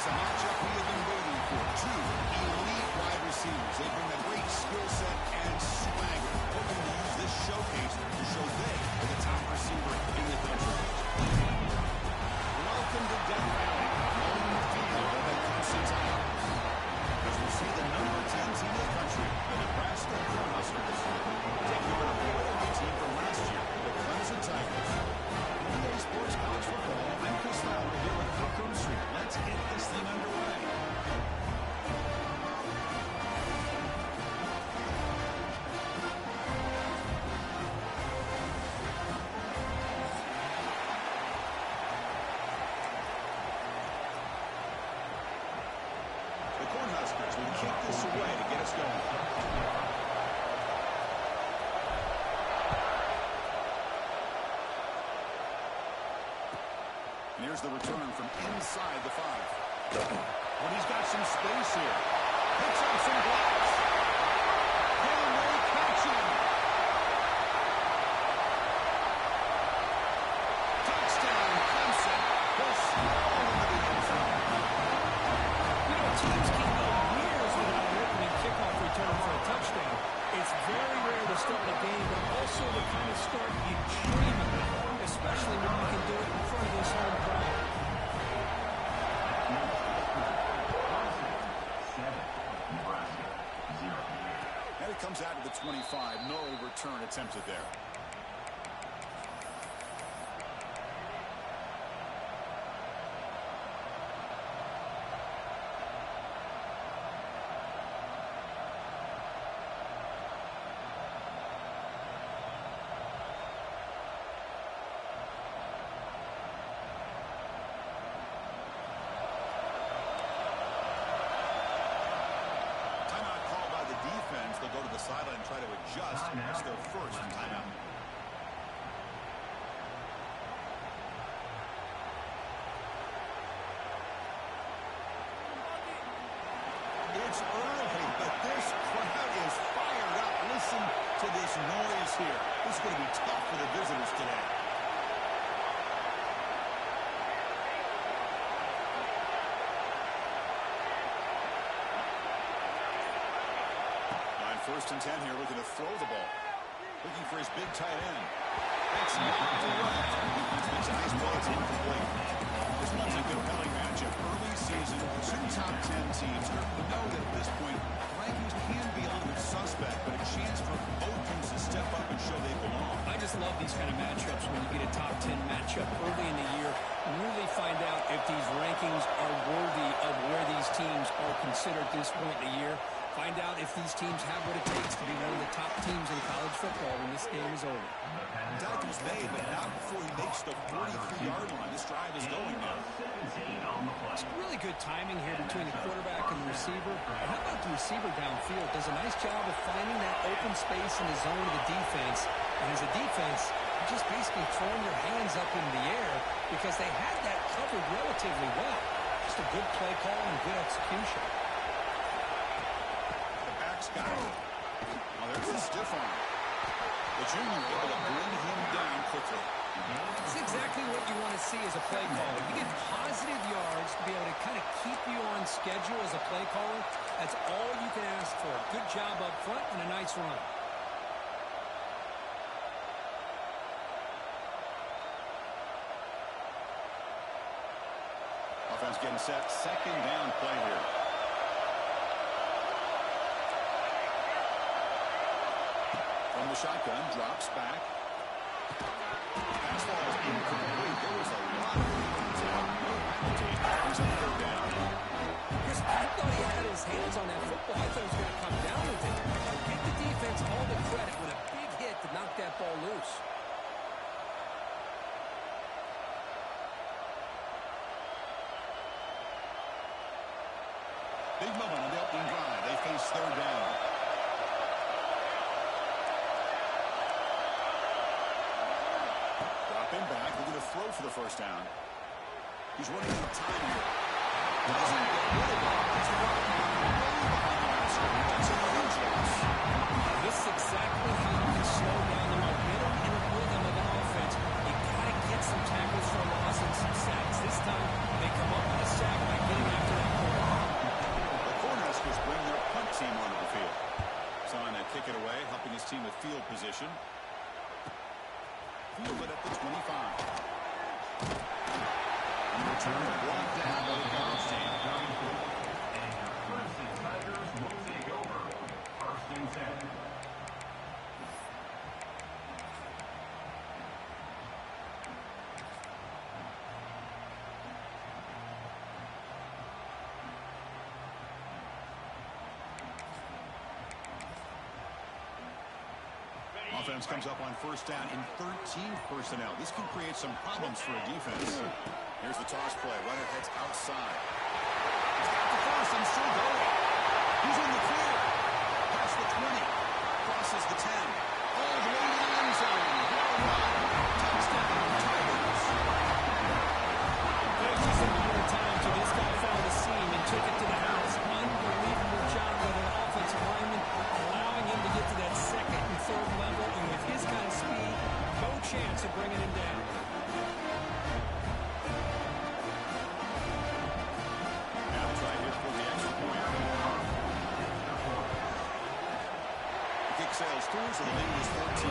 a matchup we have been waiting for. Two elite wide receivers. They bring a great skill set and swagger, hoping to use this showcase to show they are the top receiver in the country. Welcome to Death Valley, home field of the Clemson Tigers. As we see the number 10 team in the country, the Nebraska Cornhuskers, taking on a royalty team from last year, the Clemson Tigers. EA Sports College Football, I'm Chris Fowler here with Fulcrum Street. Let's get this thing underway. The Cornhuskers will kick this away to get us going. And here's the return from inside the 5. But he's got some space here. Picks up some blocks. Can they catch him? Touchdown, Clemson. He'll slow into the end zone. You know, teams can go years without an opening kickoff return for a touchdown. It's very rare to start a game, but also the kind of start you dream about, especially when you can do it in front of this home crowd. And it comes out to the 25. No return attempted there. They'll go to the sideline and try to adjust. It's their first timeout. It's early, but this crowd is fired up. Listen to this noise here. This is going to be tough for the visitors today. First and 10 here, looking to throw the ball. Looking for his big tight end. That's knocked away. Defense makes a nice play. It's incomplete. This one's a compelling matchup. Early season, two top 10 teams. We know that at this point, rankings can be a little bit suspect, but a chance for both teams to step up and show they belong. I just love these kind of matchups when you get a top 10 matchup early in the year. Really find out if these rankings are worthy of where these teams are considered at this point in the year. Find out if these teams have what it takes to be one of the top teams in college football when this game is over. Tackle's made, but not before he makes the 43-yard line. This drive is going now. It's really good timing here between the quarterback and the receiver. And how about the receiver downfield? Does a nice job of finding that open space in the zone of the defense. And as a defense, you just basically throwing your hands up in the air because they had that covered relatively well. Just a good play call and good execution. Got it. Well, there's a stiff arm. The junior able to bring him down quickly. That's exactly what you want to see as a play caller. You get positive yards to be able to kind of keep you on schedule as a play caller. That's all you can ask for. Good job up front and a nice run. Offense getting set. Second down play here. From the shotgun, drops back. Pass ball is incomplete. There was a lot of runs out. No penalty. He's on third down. Chris, I thought he had his hands on that football. I thought he was going to come down with it. Give the defense all the credit with a big hit to knock that ball loose. Big moment on the opening drive. They face third down. Dropping back, looking to throw for the first down. He's running out of time here. Doesn't get rid of it. He's running way behind the basket. That's a huge loss. This is exactly how you can slow down the momentum and the rhythm of an offense. You got to get some tackles for a loss and some sacks. This time, they come up with a sack by getting after that his team with field position. Fielded at the 25. And the return blocked down by the Cubs team. And your Clemson Tigers will take over. First and 10. Offense comes up on first down in 13 personnel. This can create some problems for a defense. Here's the toss play. Runner heads outside. He's got the first and still going. He's in the clear. Past the 20. Crosses the 10. All the way to the end zone. Touchdown, Tigers. It's just a matter of time till this guy found the seam and took it to the house. Unbelievable job by the offensive lineman, allowing him to get to that second and third level, and with his kind of speed, no chance of bringing him down. Now try here for the extra point. The kick sails through, so the lead is 14-0.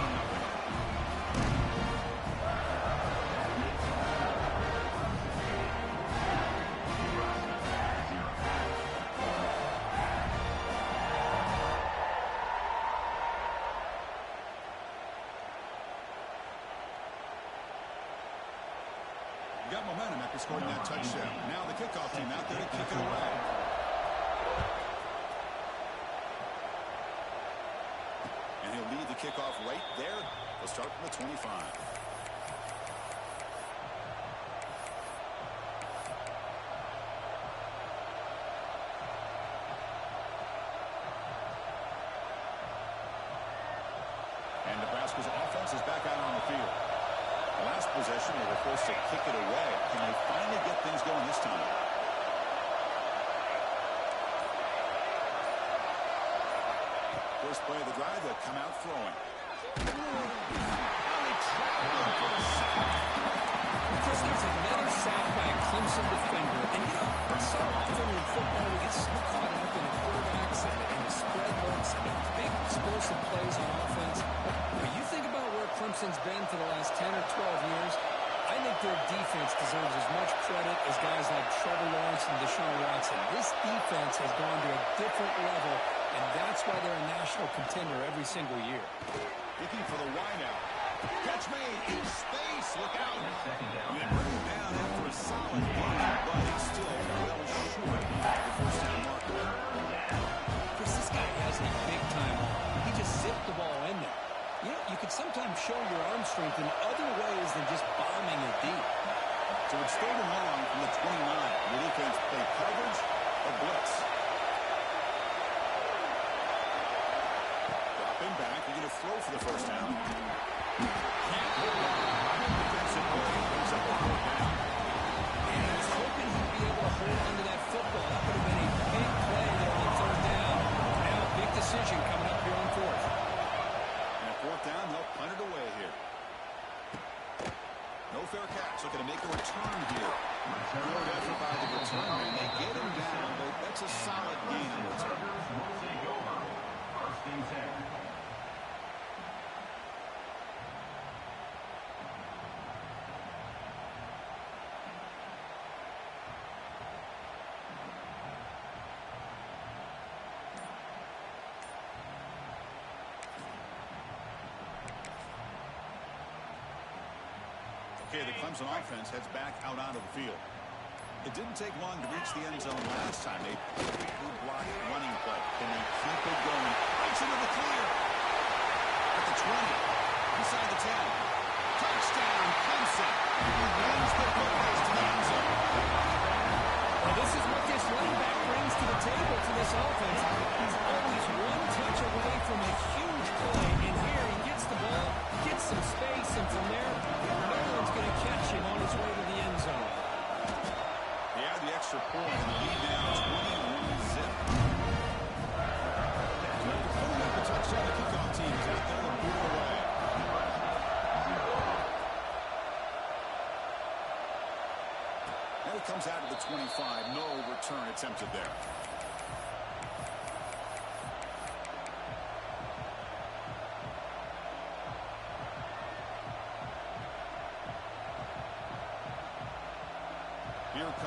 Got momentum after scoring that touchdown. Now the kickoff team out there to kick it away. And he'll lead the kickoff right there. They'll start from the 25. And Nebraska's offense is back out on the field. Last possession, they were forced to kick it away. Can they finally get things going this time? First play of the drive, they'll come out throwing. Chris, there's another sack by a Clemson defender. And, you know, so often in football, we get so caught up in the quarterbacks and the spread looks and the big explosive plays on offense. But you think about where Clemson's been for the last 10 or 12 years, I think their defense deserves as much credit as guys like Trevor Lawrence and Deshaun Watson. This defense has gone to a different level, and that's why they're a national contender every single year. Looking for the wideout. Catch made in space. Look out. And they bring him down after a solid gain, but he's still well short of the first down marker. Chris, this guy has a big-time arm. He just zipped the ball in there. You know, you could sometimes show your arm strength in other ways than just bombing it deep. So it's third and long from the 29. The defense play coverage or blitz. Drop him back. You're going to throw for the first down. Defensive play brings up a fourth down. And I was hoping he'd be able to hold on to that football. That would have been a big play there on third down. Now a big decision coming up here on fourth. Fourth down, they'll punt it away here. No fair catch. Looking to make a return here. Good effort by the return man. They get him down, but that's a solid gain on return. Will take over. First and 10. Okay, the Clemson offense heads back out onto the field. It didn't take long to reach the end zone last time. They perfectly blocked running play. Can they keep it going? Right into the clear. At the 20. Inside the 10. Touchdown, Clemson. He wins the football to the end zone. Well, this is what this running back brings to the table to this offense. He's always one touch away from a huge play. And here he gets the ball, gets some space, and from there, no one's going to catch him on his way to the end zone. They add the extra point and the lead now 21-zip. Putting up the touchdown, the kickoff team is out there to boot away. Now he comes out to the 25. No return attempted there.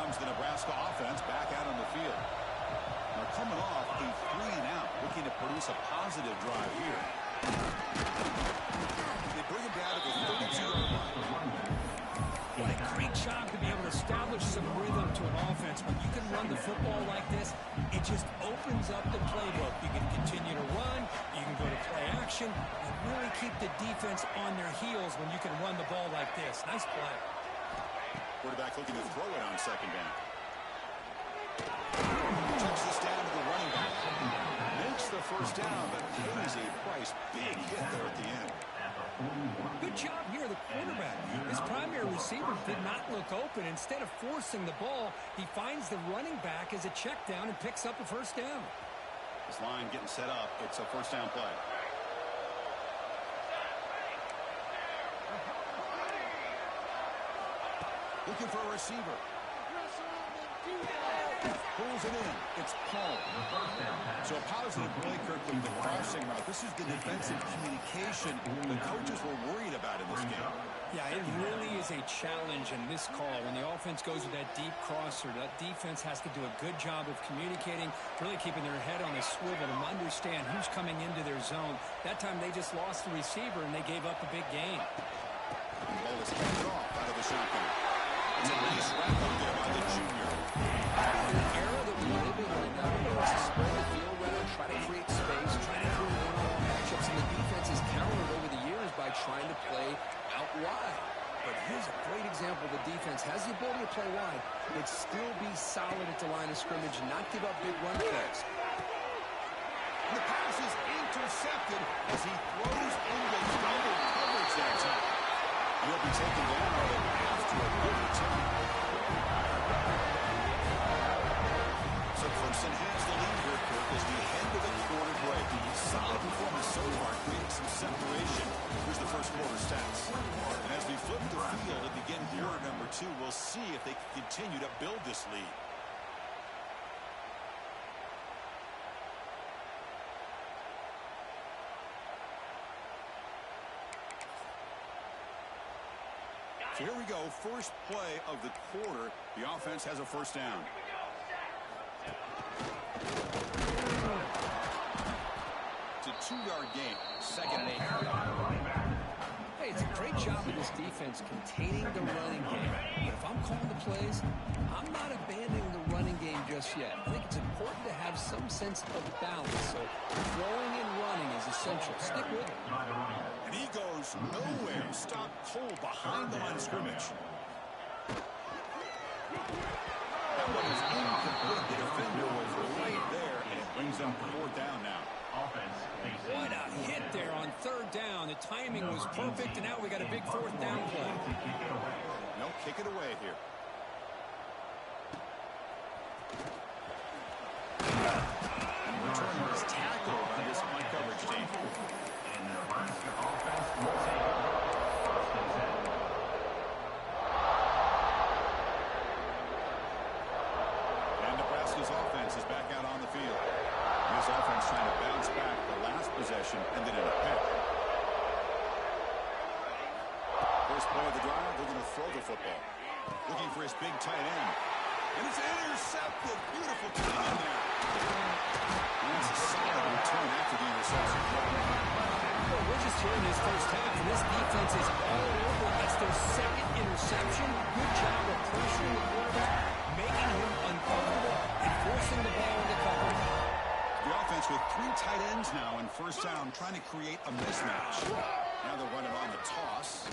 comes the Nebraska offense back out on the field. Now coming off a 3-and-out, looking to produce a positive drive here. They bring him down to the 32-yard line. What a great job to be able to establish some rhythm to an offense. When you can run the football like this, it just opens up the playbook. You can continue to run, you can go to play action, and really keep the defense on their heels when you can run the ball like this. Nice play. Quarterback looking to throw it on second down. Checks this down to the running back. Makes the first down, but pays a price. Big hit there at the end. Good job here, the quarterback. His primary receiver did not look open. Instead of forcing the ball, he finds the running back as a check down and picks up a first down. This line getting set up. It's a first down play. Looking for a receiver. Pulls it in. It's Paul. So a positive play, Kirk, with the crossing route. This is the defensive communication the coaches were worried about in this game. Yeah, it really is a challenge in this call. When the offense goes with that deep crosser, that defense has to do a good job of communicating, really keeping their head on the swivel to understand who's coming into their zone. That time they just lost the receiver and they gave up a big gain. The ball is handed off out of the shotgun. It's a nice wrap up there by the junior. The era that we live in right now, wants to spread the field around, try to create space, try to create one-on-one matchups, and the defense has countered over the years by trying to play out wide. But here's a great example. The defense has the ability to play wide, but still be solid at the line of scrimmage, not give up big run plays. The pass is intercepted as he throws into double coverage that time. He'll be taken down after a good attempt. So Clemson has the lead here, Kirk, as we head to the quarter break. Solid performance so far, creating some separation. Here's the first quarter stats. And as we flip the field to begin quarter number 2, we'll see if they can continue to build this lead. So here we go, first play of the quarter. The offense has a first down. It's a 2-yard gain, second and 8. Hey, it's a great job of this defense containing the running game. But if I'm calling the plays, I'm not abandoning the running game just yet. I think it's important to have some sense of balance. So throwing and running is essential. Stick with it. And he goes nowhere. Stop cold behind the line of scrimmage. That one is incomplete. The defender was right there, and it brings them to fourth down now. What a hit there on third down. The timing was perfect, and now we got a big fourth down play. No, kick it away here. And the return was tackled by this high coverage team. And the Nebraska offense will take first and 10. And Nebraska's offense is back out on the field. This offense trying to bounce back. The last possession ended in a pick. First play of the drive, they're going to throw the football. Looking for his big tight end. And it's intercepted. Beautiful timing there. And that's a solid return after the interception. Well, we're just here in this first half, and this defense is all over. That's their second interception. Good job of pressuring the quarterback, making him uncomfortable, and forcing the ball into coverage. The offense with 3 tight ends now in first down, trying to create a mismatch. Now they're running on the toss.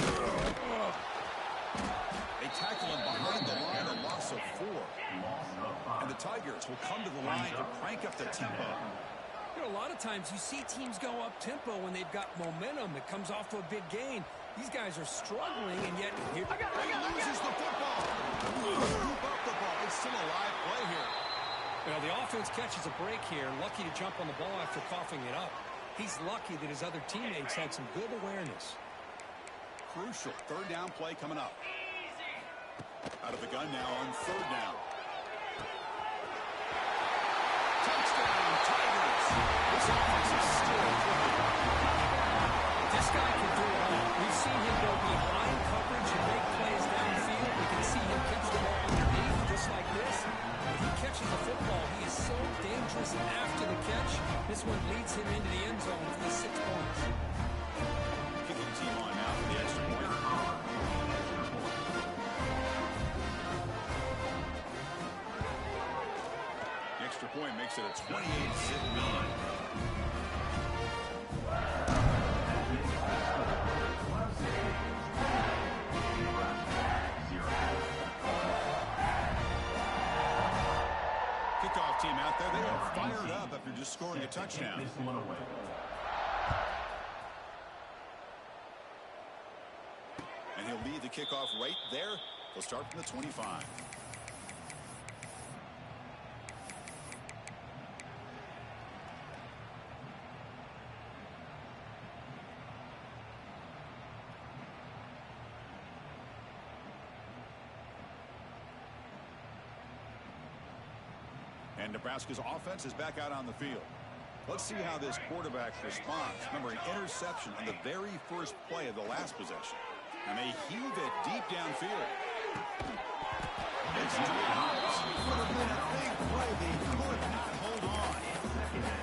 They tackle him behind the line, a loss of 4. And the Tigers will come to the line to crank up the tempo. You know, a lot of times you see teams go up-tempo when they've got momentum. It comes off to a big gain. These guys are struggling, and yet here... He loses the football. Scoop up the ball. It's still a live play here. You know, the offense catches a break here, lucky to jump on the ball after coughing it up. He's lucky that his other teammates had some good awareness. Crucial third down play coming up. Out of the gun now on third down. Touchdown, Tigers. This offense is still clicking. This guy can do it all. We've seen him go behind coverage and make plays downfield. We can see him catch the ball underneath, just like this. If he catches the football, he is so dangerous after the catch. This one leads him into the end zone for the 6 points. Kicking team on now for the extra point. Extra point makes it a 28-zip lead. Kickoff team out there, they are fired up after just scoring a touchdown. And he'll lead the kickoff right there. He'll start from the 25. And Nebraska's offense is back out on the field. Let's see how this quarterback responds. Remember, an interception on the very first play of the last possession. And they heave it deep downfield. It's would have been a big play. They could not hold on.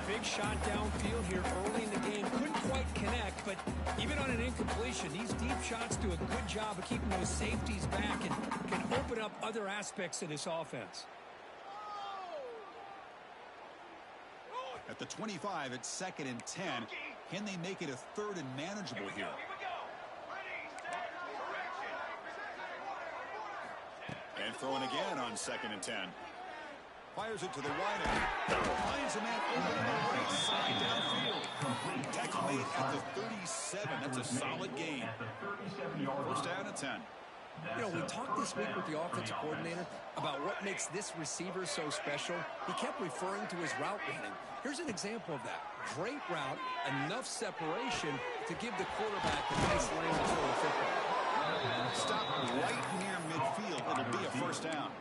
Big shot downfield here early in the game. Couldn't quite connect, but even on an incompletion, these deep shots do a good job of keeping those safeties back and can open up other aspects of this offense. At the 25, it's 2nd and 10. Can they make it a 3rd and manageable here? And throwing again on 2nd and 10. Fires it to the right end. Finds a man over to the right side downfield. Tackle made at the 37. That's a solid gain. 1st down and 10. You know, we talked this week with the offensive coordinator about what makes this receiver so special. He kept referring to his route running. Here's an example of that. Great route, enough separation to give the quarterback a nice lane to throw the football. Stop right near midfield. It'll be a 1st down.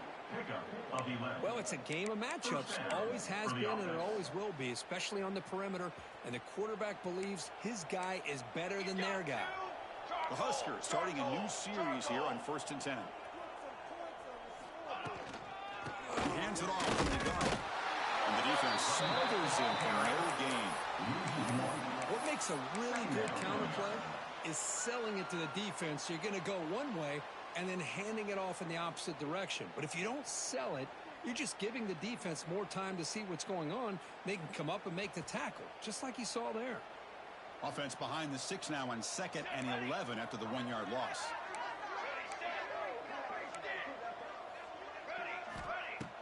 Well, it's a game of matchups. Always has been and it always will be, especially on the perimeter. And the quarterback believes his guy is better than their guy. The Huskers starting a new series here on 1st and 10. Hands it off from the gun. And the defense smothers him for no gain. What makes a really good counterplay is selling it to the defense. You're going to go one way and then handing it off in the opposite direction. But if you don't sell it, you're just giving the defense more time to see what's going on. They can come up and make the tackle, just like you saw there. Offense behind the 6 now on 2nd and 11 after the 1-yard loss.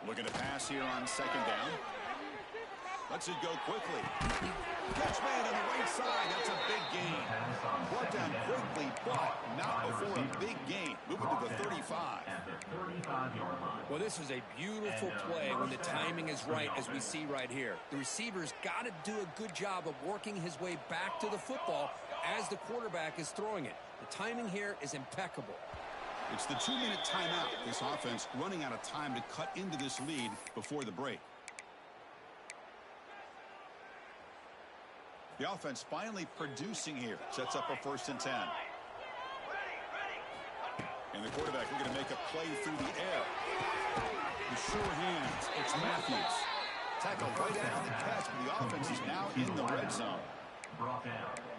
Looking to pass here on 2nd down. Lets it go quickly. Catch made on the right side. That's a big gain. Brought down quickly, but not before a big gain. Moving to the 35. Well, this is a beautiful play when the timing is right, as we see right here. The receiver's got to do a good job of working his way back to the football as the quarterback is throwing it. The timing here is impeccable. It's the 2-minute timeout. This offense running out of time to cut into this lead before the break. The offense finally producing here. Sets up a 1st and 10. And the quarterback looking to make a play through the air. With sure hands, it's Matthews. Tackle right after the catch, but the offense is now in the red zone.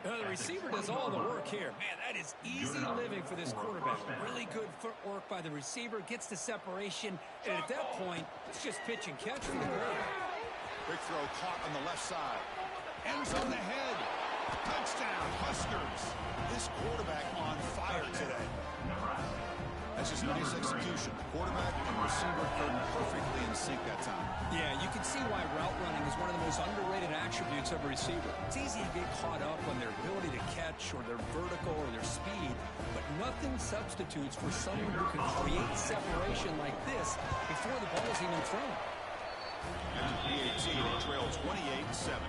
The receiver does all the work here. Man, that is easy living for this quarterback. Really good footwork by the receiver. Gets the separation. And at that point, it's just pitch and catch for the grab. Quick throw caught on the left side. End zone ahead. Touchdown, Huskers. This quarterback on fire today. That's just nice execution. The quarterback and receiver are perfectly in sync that time. Yeah, you can see why route running is one of the most underrated attributes of a receiver. It's easy to get caught up on their ability to catch or their vertical or their speed, but nothing substitutes for someone who can create separation like this before the ball is even thrown. After PAT, they trail 28-7.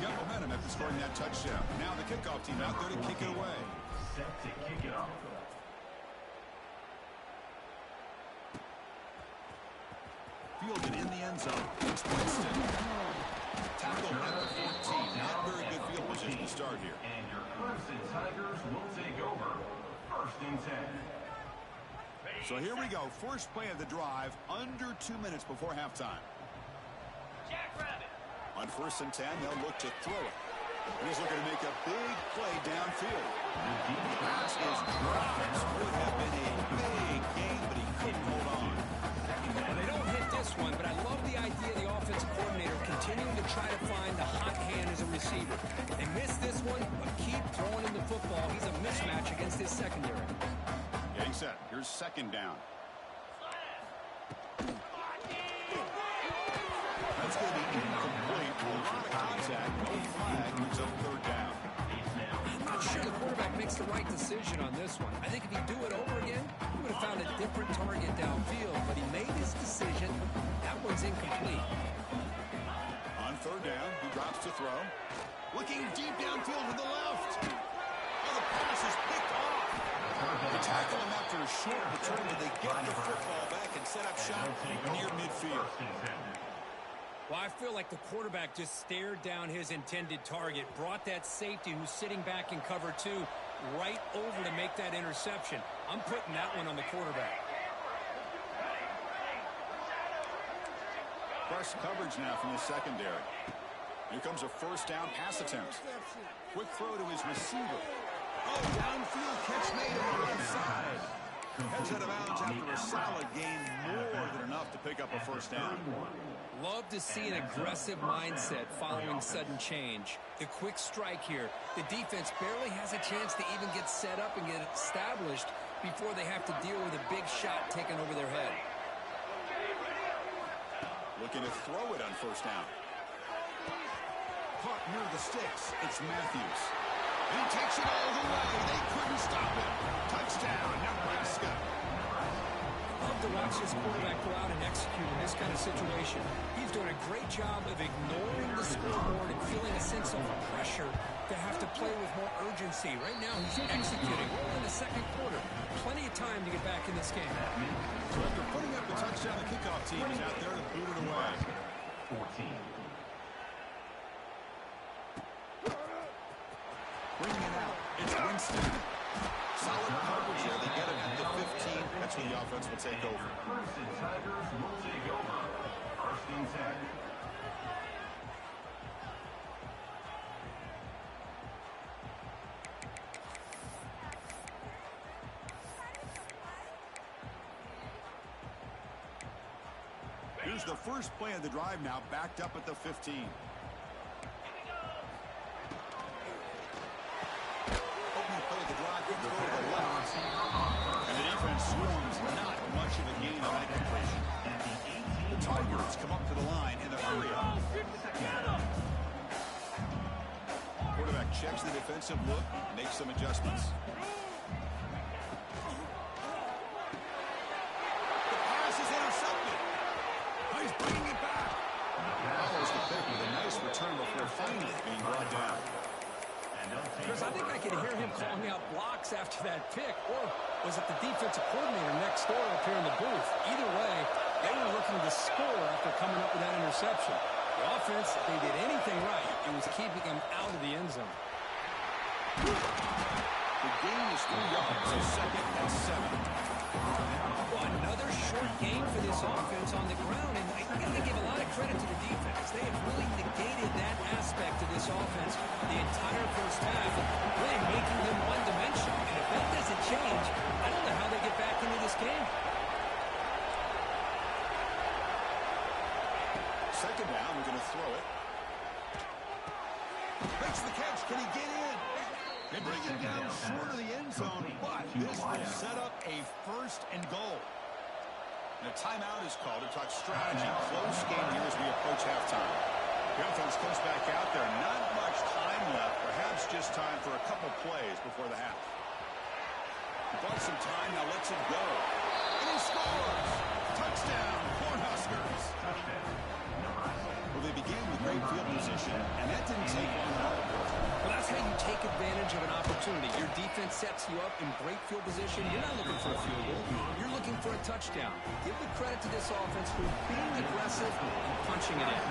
Got momentum after scoring that touchdown. Now the kickoff team out there to kick it away. Set to kick it off. Fielded in the end zone. It's Winston. Tackle at the 14. Not very good field position to start here. And your Clemson Tigers will take over. So here we go. First play of the drive, under 2 minutes before halftime. On 1st and 10, they'll look to throw it. And he's looking to make a big play downfield. The pass is dropped. Would have been a big game, but he couldn't hold on. Well, they don't hit this one, but I love the idea of the offensive coordinator continuing to try to find the hot hand as a receiver. They missed this one, but keep throwing him the football. He's a mismatch against his secondary. Getting set. Here's 2nd down. That's going to be incomplete. A lot of contact. No flag. Moves up 3rd down. I'm not sure the quarterback makes the right decision on this one. I think if he'd do it over again, he would have found a different target downfield, but he made his decision. That one's incomplete. On 3rd down, he drops to throw. Looking deep downfield to the left. Oh, the pass is picked off. They tackle him after a short return, but they get the football back and set up shop near midfield. Well, I feel like the quarterback just stared down his intended target, brought that safety who's sitting back in cover 2 right over to make that interception. I'm putting that one on the quarterback. Press coverage now from the secondary. Here comes a 1st down pass attempt. Quick throw to his receiver. Oh, downfield catch made on the side. Heads out of bounds after a solid game, more than enough to pick up a 1st down. Love to see an aggressive mindset following sudden change. The quick strike here. The defense barely has a chance to even get set up and get established before they have to deal with a big shot taken over their head. Looking to throw it on 1st down. Caught near the sticks. It's Matthews. And he takes it all the way. They couldn't stop him. Touchdown, Nebraska. Love to watch this quarterback go out and execute in this kind of situation. He's doing a great job of ignoring the scoreboard and feeling a sense of pressure to have to play with more urgency. Right now, he's executing. We're in the 2nd quarter. Plenty of time to get back in this game. So after putting up the touchdown, the kickoff team is out there to boot it away. 14. Bringing it out. It's Winston. Solid coverage there. They get him at the 15. That's where the offense will take over. Clemson Tigers will take over. 1st and 10. Here's the first play of the drive now, backed up at the 15. Opening play of the drive, good throw to the left. And the defense swarms, not much of a gain on that completion. The Tigers come up to the line in the hurry up. Quarterback checks the defensive look, makes some adjustments. The pass is intercepted. He's bringing it back. Follows the pick with a nice return before finally being brought down. Chris, I think I could hear him calling out blocks after that pick, or was it the defensive coordinator next door up here in the booth? Either way, they were looking to score after coming up with that interception. The offense, if they did anything right, it was keeping them out of the end zone. The gain is 3 yards, so 2nd and 7. Well, another short game for this offense on the ground, and I got to give a lot of credit to the defense. They have really negated that aspect of this offense the entire 1st half, really making them one-dimensional. And if that doesn't change, I don't know how they get back into this game. 2nd down, we're going to throw it. Makes the catch. Can he get in? They bring it down short of the end zone, but this will set up a 1st and goal. And a timeout is called to talk strategy. Close game here as we approach halftime. The offense comes back out there. Not much time left. Perhaps just time for a couple plays before the half. He bought some time. Now lets it go. And he scores. Touchdown, Cornhuskers. Well, they began with great field position, and that didn't take long at all. Well, that's how you take advantage of an opportunity. Your defense sets you up in great field position. You're not looking for a field goal. You're looking for a touchdown. Give the credit to this offense for being aggressive and punching it in.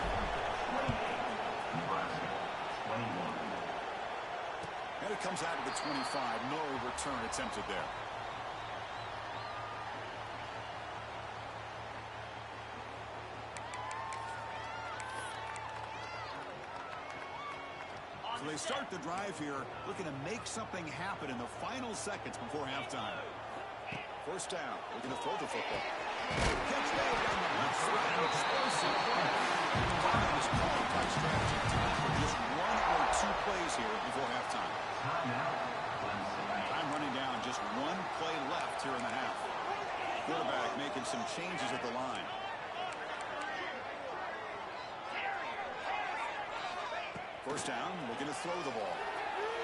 And it comes out of the 25. No return attempted there. So they start the drive here, looking to make something happen in the final seconds before halftime. First down, looking to throw the football. Catch made down the left side, explosive play. Time is called by strategy. Time for just one or two plays here before halftime. Time running down, just one play left here in the half. Quarterback making some changes at the line. First down, looking to throw the ball.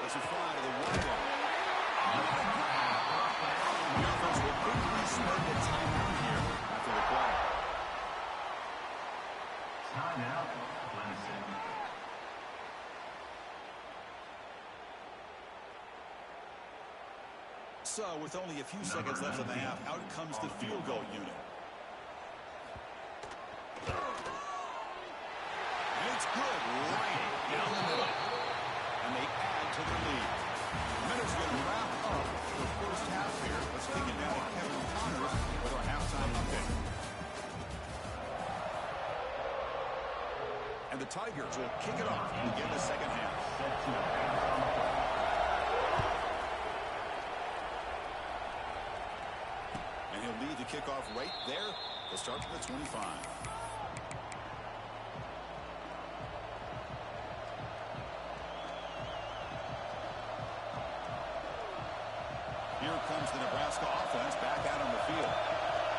That's a fly to the one line. The offense will quickly spend the timeout here after the play. Timeout, Clemson. So, with only a few seconds left in the half, out comes the field goal unit. And it's good, right down the middle. And they add to the lead. Minutes going to wrap up the first half here. Let's kick it down to Kevin Connors with our halftime update. And the Tigers will kick it off and begin the second half. And he'll lead the kickoff right there. They'll start from the 25. Here comes the Nebraska offense back out on the field.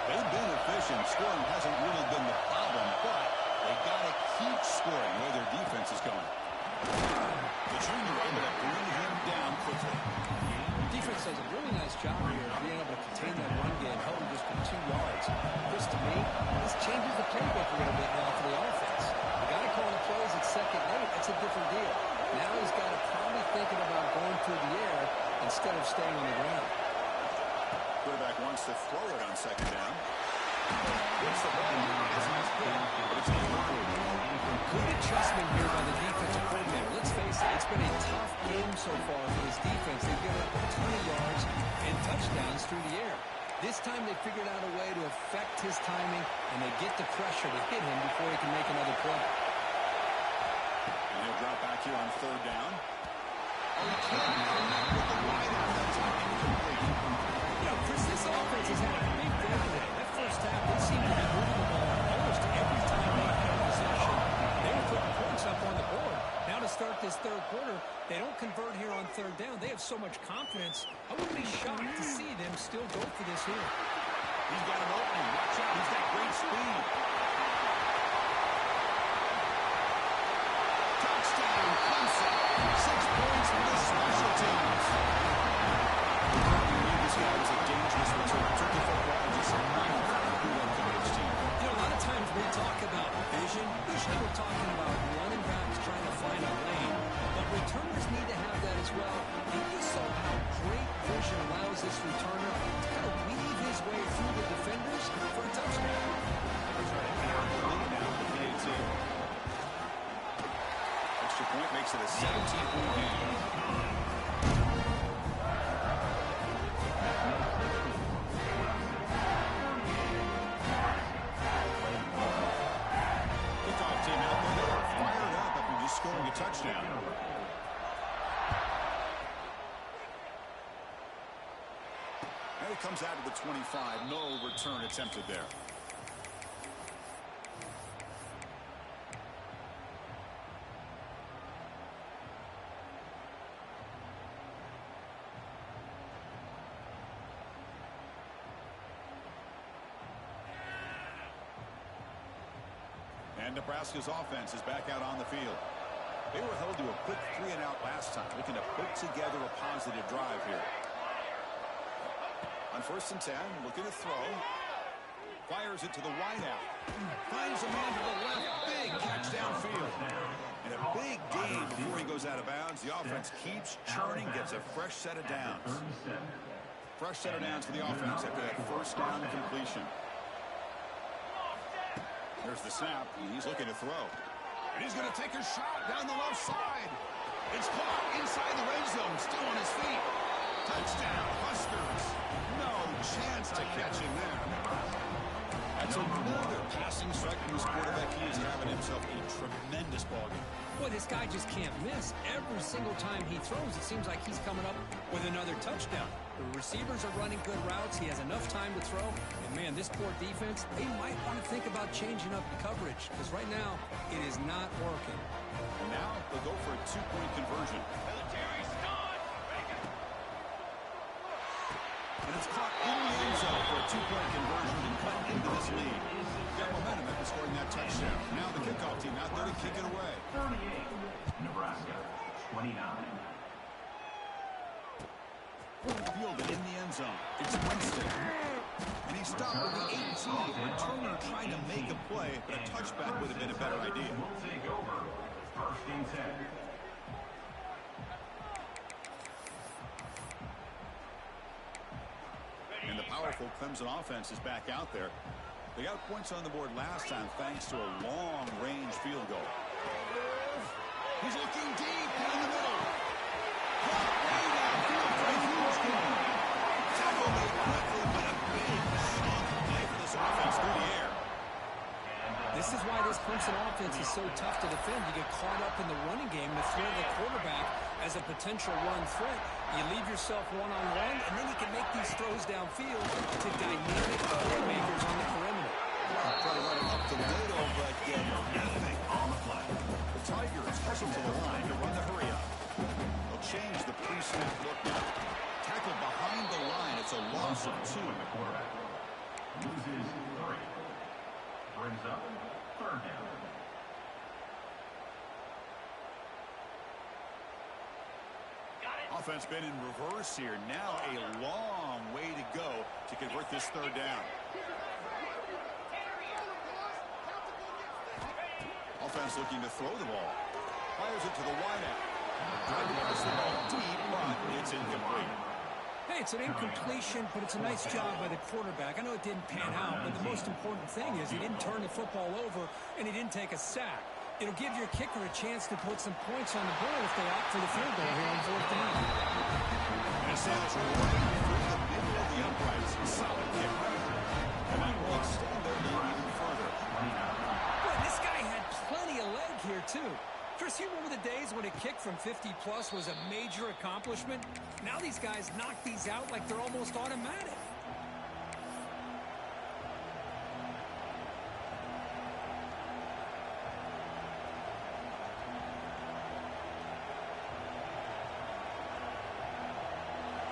They've been efficient. Scoring hasn't really been the problem, but they got to keep scoring where their defense is going. The junior able to bring him down quickly. The defense does a really nice job here of being able to contain that run game, held him just for 2 yards. Chris, to me, this changes the playbook a little bit now for the offense. The guy calling the plays at second and 8, that's a different deal. Now he's got to probably thinking about going through the air instead of staying on the ground. Quarterback wants to throw it on second down. Gets the ball. It's not good, but it's Good adjustment here by the defensive coordinator. Let's face it, it's been a tough game so far for this defense. They've given up a ton of yards and touchdowns through the air. This time they figured out a way to affect his timing, and they get the pressure to hit him before he can make another play. And he'll drop back here on third down. Oh, he can't connect with the wideout. That's incomplete. You know, Chris, this offense has had a big day today. That first half, they seem to be moving the ball almost every time they had possession. They were putting points up on the board. Now to start this third quarter, they don't convert here on third down. They have so much confidence. I wouldn't be shocked to see them still go for this here. He's got an opening. Watch out. He's got great speed. Touchdown, Clemson. 6 points for the special teams. You knew this guy was a dangerous returner. Took the football and just knifed who went to his team. You know, a lot of times we talk about vision. Usually we're talking about running backs trying to find a lane. But returners need to have that as well. And you saw how great vision allows this returner to kind of weave his way through the defenders for a touchdown. Extra point makes it a 17-point game. Kickoff team out there. They're fired up after just scoring a touchdown. And it comes out of the 25. No return attempted there. And Nebraska's offense is back out on the field. They were held to a quick 3-and-out last time, looking to put together a positive drive here. On 1st and 10, looking to throw. Fires it to the wideout. Finds a man to the left. Big catch downfield. And a big gain before he goes out of bounds. The offense keeps churning, gets a fresh set of downs. Fresh set of downs for the offense after that first down completion. There's the snap. He's looking to throw. And he's going to take a shot down the left side. It's caught inside the red zone. Still on his feet. Touchdown, Huskers. No chance to catch him there. That's another passing strike from his quarterback. He is having himself a tremendous ballgame. Boy, this guy just can't miss. Every single time he throws, it seems like he's coming up with another touchdown. The receivers are running good routes. He has enough time to throw. And, man, this poor defense, they might want to think about changing up the coverage because right now it is not working. And now they'll go for a two-point conversion. And it's caught in the end zone for a two-point conversion and cut into this lead. Got momentum after scoring that touchdown. Now the kickoff team out there to kick it away. 38, Nebraska, 29. Fielded in the end zone. It's Winston. And he stopped with the 18. Returner trying to make a play, but a touchback would have been a better idea. Will take over. First and 10. And the powerful Clemson offense is back out there. They got points on the board last time thanks to a long-range field goal. He's looking deep in the middle. Caught way downfield for a huge gain. Tackle made quickly, but a big shot play for this offense through the air. This is why this Clemson offense is so tough to defend. You get caught up in the running game to throw the quarterback as a potential run threat. You leave yourself one-on-one, and then you can make these throws downfield to dynamic playmakers on the perimeter. Try to run it up the middle, but get nothing on the play. The Tigers hustle to the line to run the hurry up. They'll change the pre-snap look now. Tackle behind the line. It's a loss of 2. The quarterback loses 3. Brings up third down. Offense been in reverse here. Now a long way to go to convert this third down. Offense looking to throw the ball. Fires it to the wideout. Trying to get the ball deep, but it's incomplete. Hey, it's an incompletion, but it's a nice job by the quarterback. I know it didn't pan out, but the most important thing is he didn't turn the football over, and he didn't take a sack. It'll give your kicker a chance to put some points on the board if they opt for the field goal here on fourth down. And Sanders rolling through the middle of the uprights. Solid kick. And that will extend their lead even further. Boy, this guy had plenty of leg here, too. Chris, you remember the days when a kick from 50-plus was a major accomplishment? Now these guys knock these out like they're almost automatic.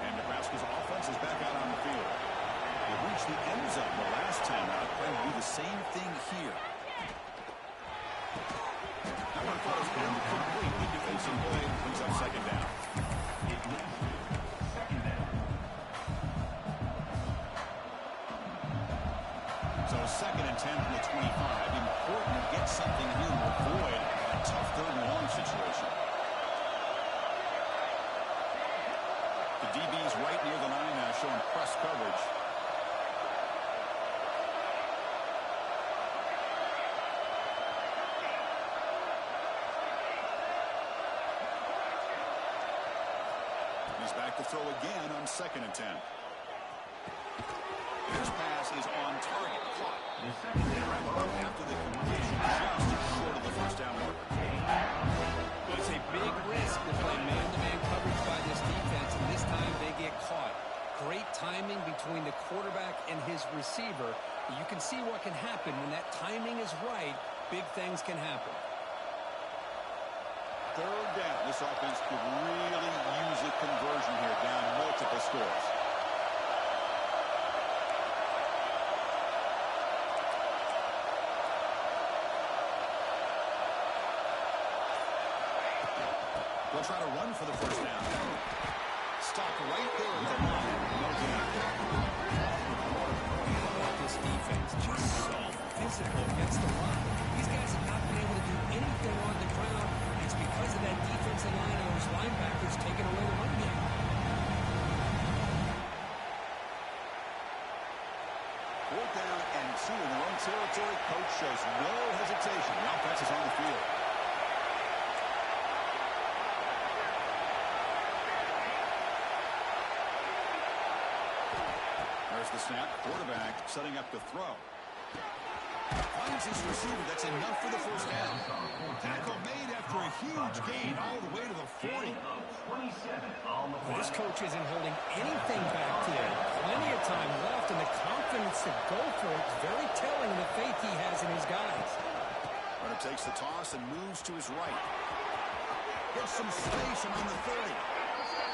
And Nebraska's offense is back out on the field. They reached the end zone the last time out. Trying to do the same thing here. That one throws incomplete. The defensive play brings up second down. So second and 10 from the 25. Important to get something here to avoid a tough third and long situation. The DB's right near the line now showing press coverage. He's back to throw again on second and 10. His pass is on target. Caught. After the completion, just short of the first down marker. Well, it's a big risk to play man-to-man coverage by this defense, and this time they get caught. Great timing between the quarterback and his receiver. You can see what can happen when that timing is right. Big things can happen. Third down. This offense could really use a conversion here, down multiple scores. They'll try to run for the first down. Stop right there at the line. No gain. This defense just so physical against the run. These guys have not been able to do anything on the ground. It's because of that defensive line and those linebackers taking away the run game. Fourth down and 2 in their own territory. Coach shows no hesitation. The offense is on the field. There's the snap. Quarterback setting up to throw. Finds his receiver. That's enough for the first down. Tackle made after a huge gain all the way to the 40. Gain of 27 on the Well, this play. coach isn't holding anything back today. Plenty of time left, and the confidence to go for it is very telling of the faith he has in his guys. Runner takes the toss and moves to his right. Gets some space around the 30.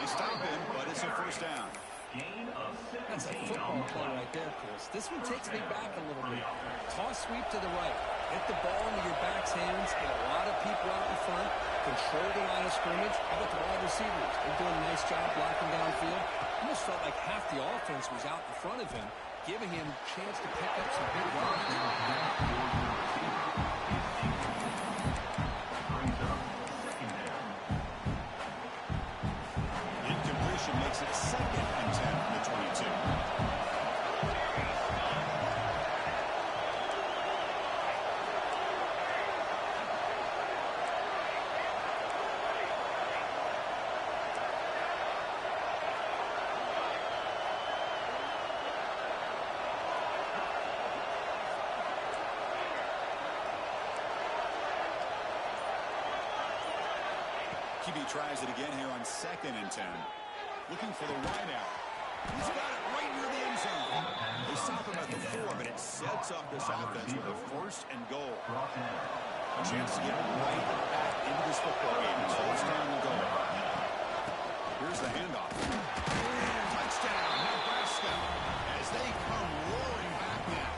They stop him, but it's a first down. Gain of That's a 17 football on the play play. right there, Chris. This one takes me back a little bit. Toss sweep to the right. Get the ball into your back's hands. Get a lot of people out in front. Control the line of scrimmage. How about the wide receivers? They're doing a nice job blocking downfield. Almost felt like half the offense was out in front of him, giving him a chance to pick up some big runs. Brings up second down. Incompletion makes it 2nd and 10 from the 22. QB tries it again here on 2nd and 10. Looking for the wide out. He's got it right near the end zone. They stop him at the 4, but it sets up this offense with a 1st and goal. A chance to get right back into this football game. So it's down the goal. Here's the handoff. Touchdown, Nebraska, as they come roaring back now.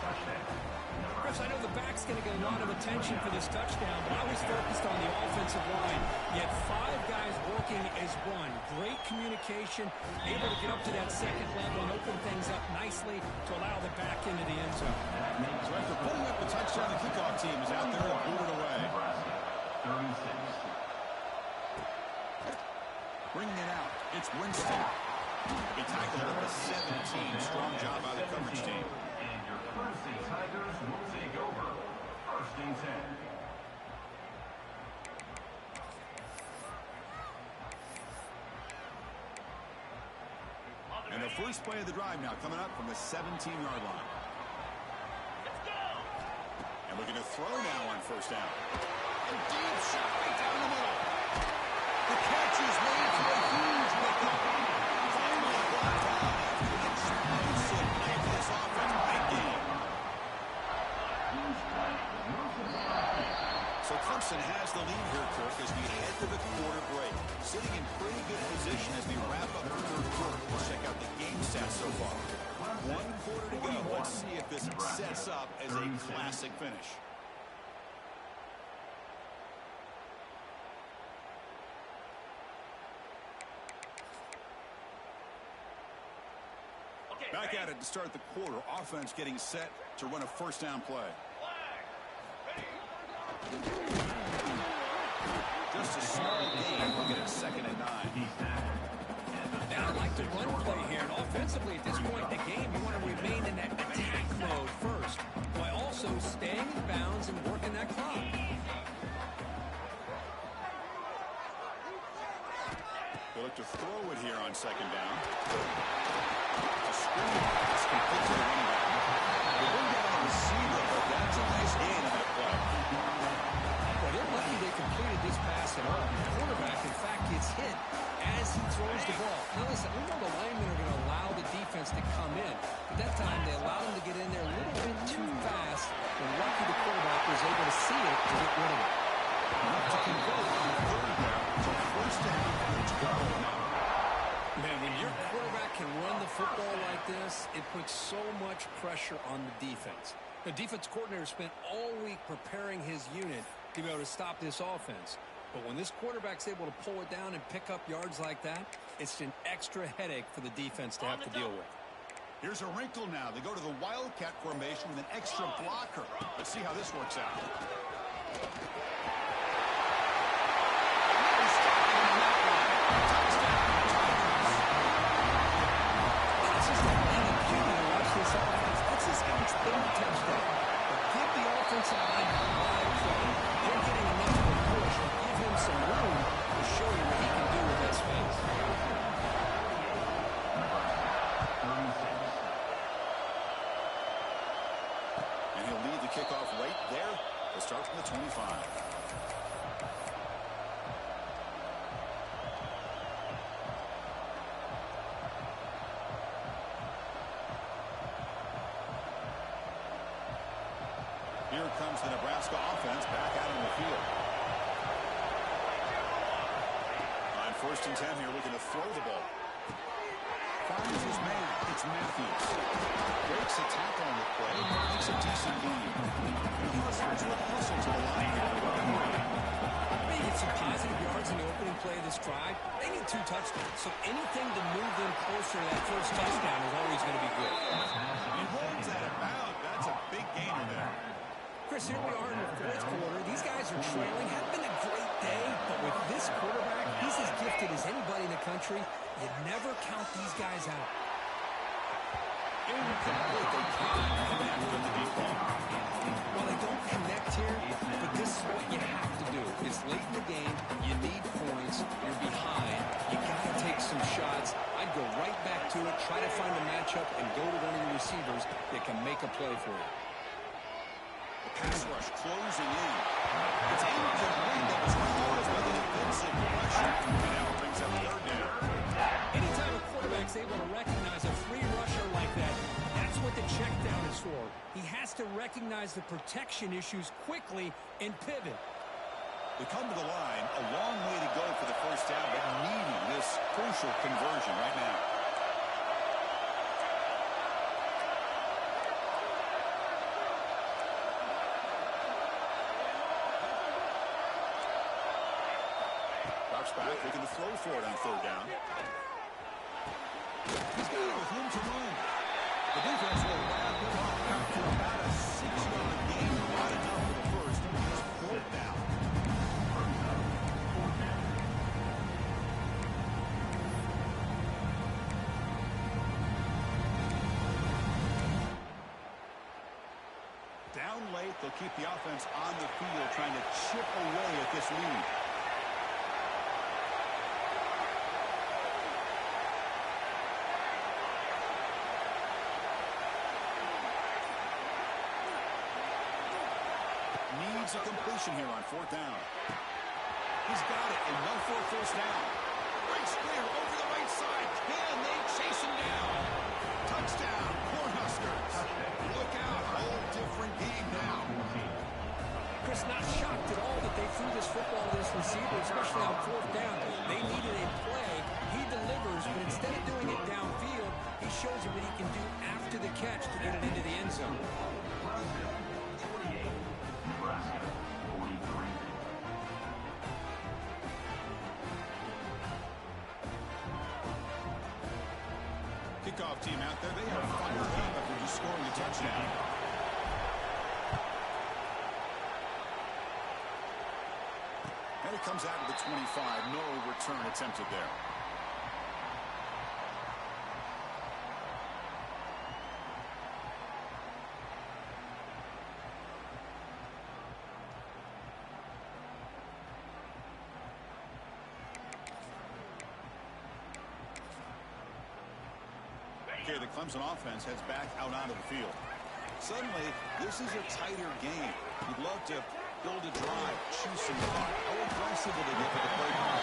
Chris, I know the back's going to get a lot of attention for this touchdown, but I was focused on the offensive line. Yet 5 guys working as one. Great communication, able to get up to that second level and open things up nicely to allow the back into the end zone. So after putting up the touchdown, the kickoff team is out there and boot it away. Nebraska, 36. Bringing it out, it's Winston. He tackled at the 17. Strong job by the coverage team. And your Clemson Tigers will take over. 1st and 10. And the first play of the drive now coming up from the 17-yard line. And looking to throw now on 1st down. A deep shot right down the middle. The catch is made for a huge pickup. Finally brought down after an explosive play for this offense. Big game. So Clemson has the lead here, Kirk, as we head to the quarter break. Sitting in pretty good position as we wrap up the 3rd quarter. Let's check out the game stats so far. 1 quarter to go. Let's see if this sets up as a classic finish. Back at it to start the quarter. Offense getting set to run a 1st down play. Just a small gain. We'll get it 2nd and 9. Now I like the run play here, and offensively at this point in the game, you want to remain in that attack mode first, while also staying in bounds and working that clock. They look to throw it here on 2nd down. A screen pass complete to the running back. They bring down the receiver, but that's a nice gain on that play. Well, they're lucky they completed this pass at all. The quarterback, in fact, gets hit as he throws the ball. Now listen, we know the linemen are going to allow the defense to come in. But that time, they allowed him to get in there a little bit too fast. And lucky the quarterback was able to see it to get rid of it. Enough to convert on 3rd down. So 1st down and 12 now. Man, when your quarterback can run the football like this, it puts so much pressure on the defense. The defense coordinator spent all week preparing his unit to be able to stop this offense. But when this quarterback's able to pull it down and pick up yards like that, it's an extra headache for the defense to have to deal with. Here's a wrinkle now. They go to the Wildcat formation with an extra blocker. Let's see how this works out. That's his guy's 3rd touchdown. But give the offensive line a live play. They're getting enough of a push to give him some room to show you what he can do with that space. And he'll lead the kickoff right there. They'll start from the 25. comes the Nebraska offense back out on the field. On 1st and 10 here, looking to throw the ball. Finds his man. It's Matthews. Breaks a tackle on the play. Makes a decent gain. The Huskers will hustle to the line here. They get some positive yards in the opening play of this drive. They need 2 touchdowns, so anything to move them closer to that first touchdown is always going to be good. He holds that about. That's a big gainer there. Chris, here we are in the 4th quarter. These guys are trailing. Hadn't been a great day, but with this quarterback, he's as gifted as anybody in the country. You never count these guys out. Incomplete. They can't connect with the deep ball. Well, they don't connect here, but this is what you have to do. It's late in the game. You need points. You're behind. You got to take some shots. I'd go right back to it, try to find a matchup, and go to one of your receivers that can make a play for you. The pass rush closing in. It's incomplete. That was caused by the defensive pressure. And now it brings up 3rd down. Anytime a quarterback's able to recognize a free rusher like that, that's what the check down is for. He has to recognize the protection issues quickly and pivot. We come to the line, a long way to go for the first down, but needing this crucial conversion right now. Drops back, looking to throw for it on 3rd down. He's got it with room to run. The defense will wrap him up after about a 6-yard gain. Not enough for the first. He's 4th down. Down late, they'll keep the offense on the field, trying to chip away at this lead. Needs a completion here on 4th down. He's got it, and one for a first down. Breaks clear over the right side. Can they chase him down? Touchdown, Cornhuskers. Look out, whole different game now. Chris, not shocked at all that they threw this football to this receiver, especially on 4th down. They needed a play. He delivers, but instead of doing it downfield, he shows you what he can do after the catch to get it into the end zone. Kickoff team out there, they are fired up after just scoring a touchdown. And it comes out of the 25. No return attempted there. Okay, the Clemson offense heads back out onto the field. Suddenly, this is a tighter game. You'd love to build a drive, choose some clock. How aggressive will they get with the play clock?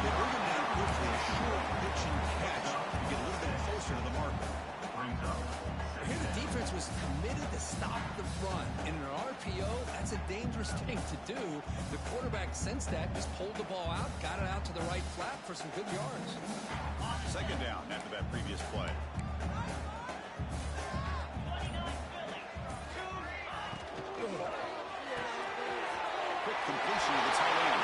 They bring him down quickly, a short pitch and catch to get a little bit closer to the marker. Here the defense was committed to stop the run. In an RPO, that's a dangerous thing to do. The quarterback sensed that, just pulled the ball out, got it out to the right flat for some good yards. 2nd down after that previous play. Quick completion of the tight end.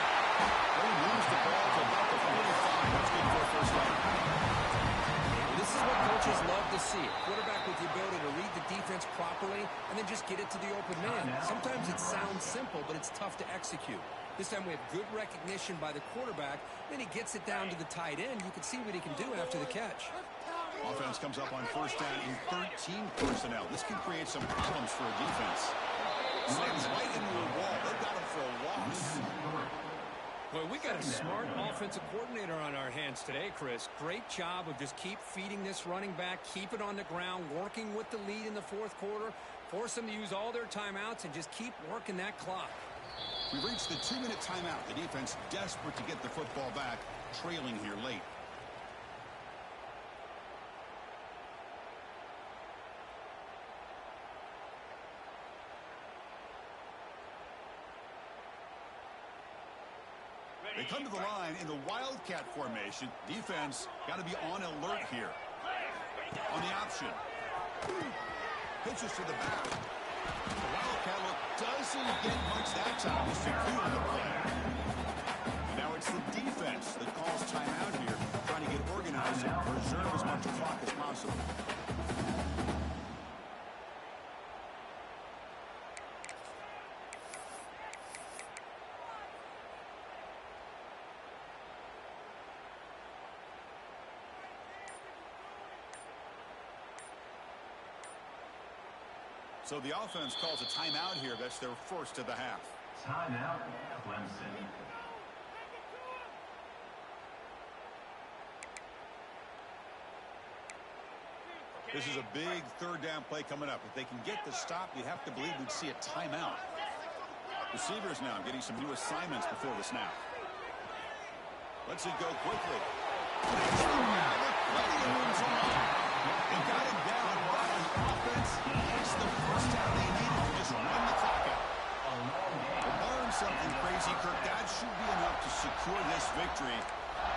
He moves the ball to about the 45. That's good for a first down. This is what coaches love to see. A quarterback with the ability to read the defense properly and then just get it to the open man. Sometimes it sounds simple, but it's tough to execute. This time we have good recognition by the quarterback. Then he gets it down to the tight end. You can see what he can do after the catch. Offense comes up on 1st down in 13 personnel. This can create some problems for a defense. Slams right into the wall. They've got him for a loss. Well, we got a smart offensive coordinator on our hands today, Chris. Great job of just keep feeding this running back, keep it on the ground, working with the lead in the 4th quarter, force them to use all their timeouts, and just keep working that clock. We've reached the 2-minute timeout. The defense desperate to get the football back, trailing here late. They come to the line in the Wildcat formation. Defense got to be on alert here. On the option. Pitches to the back. The Wildcat look doesn't get much that time to secure the play. Now it's the defense that calls timeout here, trying to get organized and preserve as much clock as possible. So the offense calls a timeout here. That's their first of the half. Timeout, Clemson. This is a big third down play coming up. If they can get the stop, you have to believe we'd see a timeout. Receivers now getting some new assignments before the snap. Let's it go quickly. They got it down. The offense gets the first down they needed to just run the clock out. Learn something crazy, Kirk. That should be enough to secure this victory.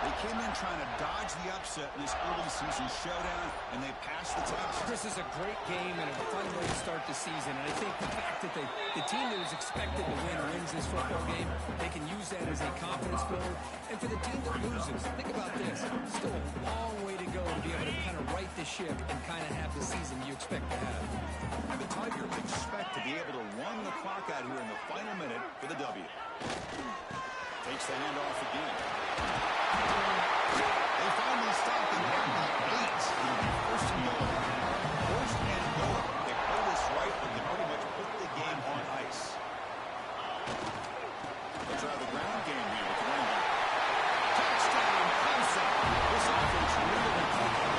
They came in trying to dodge the upset in this early season showdown, and they passed the test. This is a great game and a fun way to start the season. And I think the fact that the team that was expected to win wins this football game, they can use that as a confidence builder. And for the team that loses, think about this. Still a long way to go to be able to kind of right the ship and kind of have the season you expect to have. And the Tigers expect to be able to run the clock out here in the final minute for the W. Takes the handoff again. They finally stop him at the 8. First and goal. First and goal. They play this right and they pretty much put the game on ice. They'll try the ground game here with the running back. Touchdown, Clemson. This offense really clicking.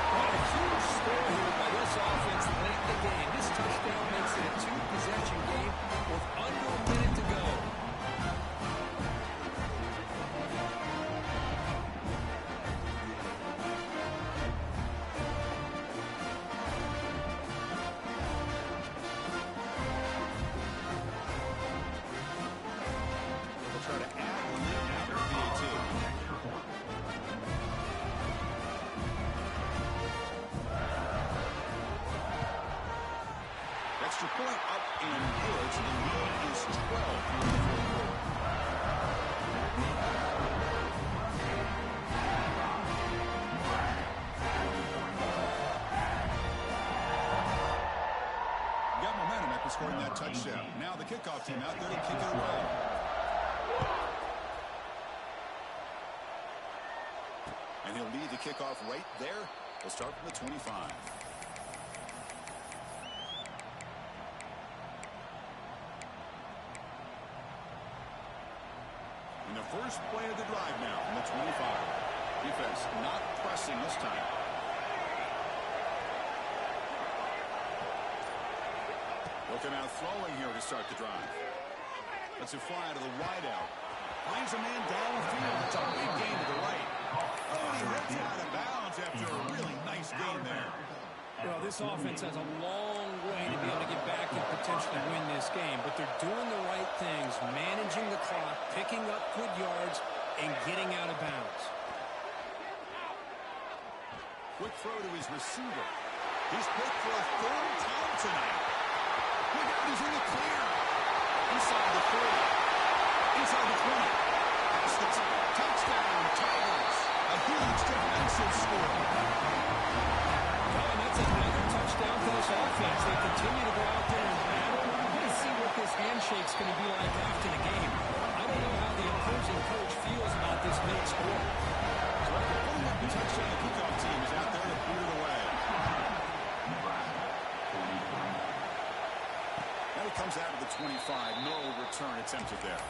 What a huge score here by this offense late in the game. This touchdown makes it a two-possession game with under a minute to go. Extra point up and good, so the lead is 12 here in the fourth quarter. Got momentum after scoring that touchdown. Now the kickoff team out there to kick it away. And he'll lead the kickoff right there. We'll start from the 25. First play of the drive now from the 25. Defense not pressing this time. Looking out throwing here to start the drive. Lets it fly to the wide out. Finds a man downfield. It's a big gain to the right. Oh, he ripped it out of bounds after a really nice gain there. Well, this offense has a long way to be able to get back and potentially win this game, but they're doing the right things, managing the clock, picking up good yards, and getting out of bounds. Quick throw to his receiver. He's picked for a third time tonight. Look out, he's in the clear. Inside the 40. Inside the 20. That's the touchdown, Tigers. A huge defensive score. That's another touchdown for this offense. They continue to go out there and battle. We're going to see what this handshake's going to be like after the game. I don't know how the opposing coach feels about this late score. So after putting up the touchdown, the kickoff team is out there to boot it away. Now it comes out of the 25. No return attempted there.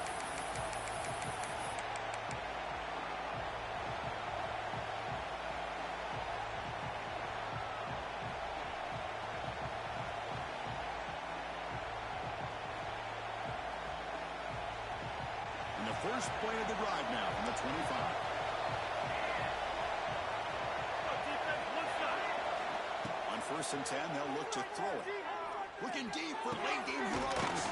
First play of the drive now from the 25. On first and 10, they'll look to throw it. Looking deep for late game heroics.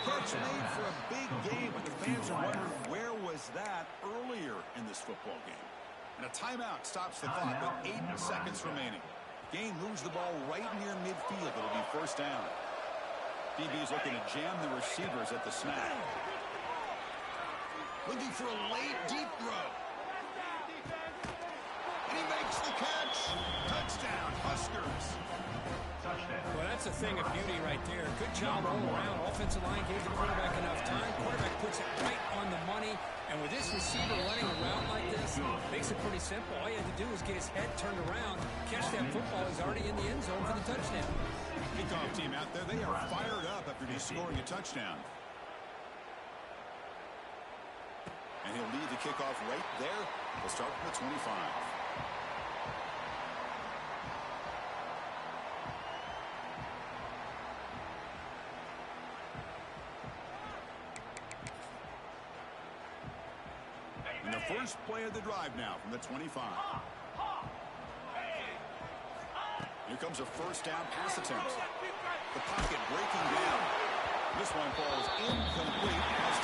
Catch made for a big game, but the fans are wondering where was that earlier in this football game. And a timeout stops the clock with 8 seconds remaining. Game moves the ball right near midfield. It'll be first down. DB's looking to jam the receivers at the snap. Looking for a late deep throw. And he makes the catch. Touchdown, Huskers. Well, that's a thing of beauty right there. Good job all around. Offensive line gave the quarterback enough time. Quarterback puts it right on the money. And with this receiver running around like this, makes it pretty simple. All you had to do is get his head turned around, catch that football. He's already in the end zone for the touchdown. Kickoff team out there, they are fired up after just scoring a touchdown. And he'll lead the kickoff right there. We'll start from the 25. And the first play of the drive now from the 25. Here comes a first down pass attempt. The pocket breaking down. This one falls incomplete as